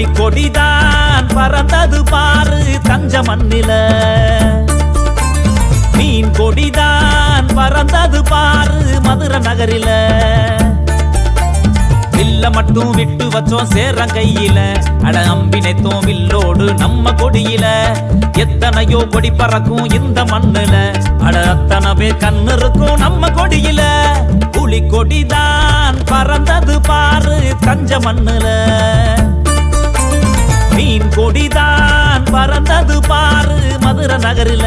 புலி கொடிதான் பறந்தது பாரு தஞ்ச மண்ணில. மீன் கொடிதான் பறந்தது பாரு மதுரை நகரில. வில்ல மட்டும் விட்டு வச்சோம் சேரம் கையில. அட அம்பினைத்தோம் வில்லோடு நம்ம கொடியில. எத்தனையோ கொடி பறக்கும் இந்த மண்ணுல. அட அத்தனை பேர் கண்ணு இருக்கும் நம்ம கொடியில. புலி கொடிதான் பறந்தது பாரு தஞ்ச மண்ணுல. மீன் கொடிதான் பறந்தது பாரு மதுரை நகரில.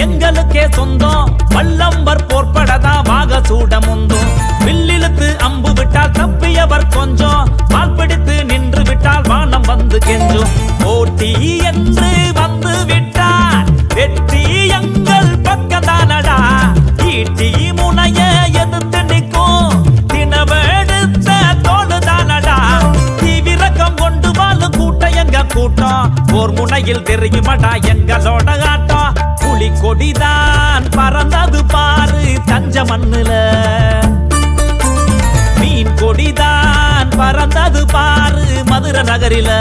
எங்களுக்கே சொந்தம் வல்லம்பர் போர்படதா வாக சூட முந்தும். வில்லிழுத்து அம்பு விட்டால் தப்பியவர் கொஞ்சம். பால் பிடித்து நின்று விட்டால் வானம் வந்து கெஞ்சும். போட்டி என்று வந்து விட்டால் வெற்றி எங்கள் பக்கத்தானடா. ஈட்டி முனைய எதிர்த்து நிற்கும் தினவெடுத்த தோளுதானடா. தீவிரக்கம் கொண்டு வாழும் கூட்டம் எங்க கூட்டம். போர் முனையில் தெரியுமாடா எங்களோட ஆட்டம். புலி கொடிதான் பறந்தது பாரு தஞ்ச மண்ணுல. மீன் கொடிதான் பறந்தது பாரு மதுரை நகரில.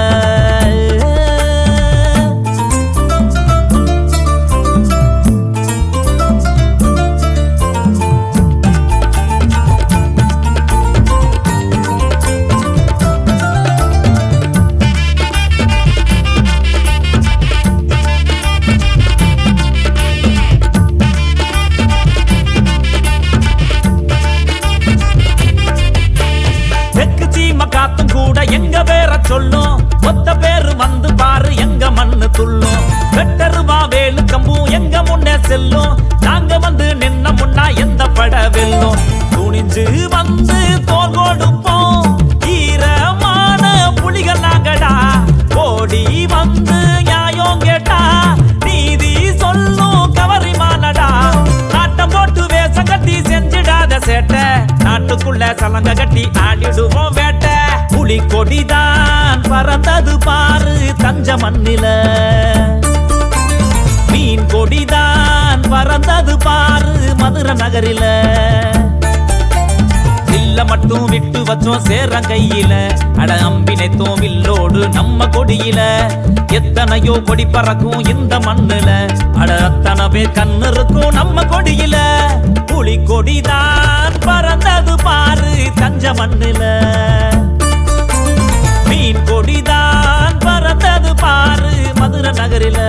காத்தும் கூட எங்க பேர சொல்லும். ஒத்த பேரு வந்து பாரு எங்க மண்ணு துள்ளும். வெட்டருவா வேலு கம்பும் எங்க முன்னே செல்லும். நாங்க வந்து நின்ன முன்னா எந்த பட வெல்லும். துணிஞ்சு வந்து தோல் கொடுப்போம் ஈரமான புலிகள் நாங்கடா. ஓடி வந்து நியாயம் கேட்டா நீதி சொல்லும் கவரிமானடா. ஆட்டம் போட்டு வேஷம் கட்டி செஞ்சிடாத சேட்டை. நாட்டுக்குள்ள சலங்க கட்டி ஆடிடுவோம் வேட்டை. புலி கொடிதான் பறந்தது பாரு தஞ்ச மண்ணில. மீன் கொடிதான் பறந்தது பாரு மதுரை நகரில. வில்ல மட்டும் விட்டு வச்சோம் சேரம் கையில. அட அம்பினைத்தோம் வில்லோடு நம்ம கொடியில. எத்தனையோ கொடி பறக்கும் இந்த மண்ணுல. அட அத்தனை பேர் கண்ணு இருக்கும் நம்ம கொடியில. புலி கொடிதான் பறந்தது பாரு தஞ்ச மண்ணுல. மீன் கொடிதான் பறந்தது பாரு மதுரை நகரில.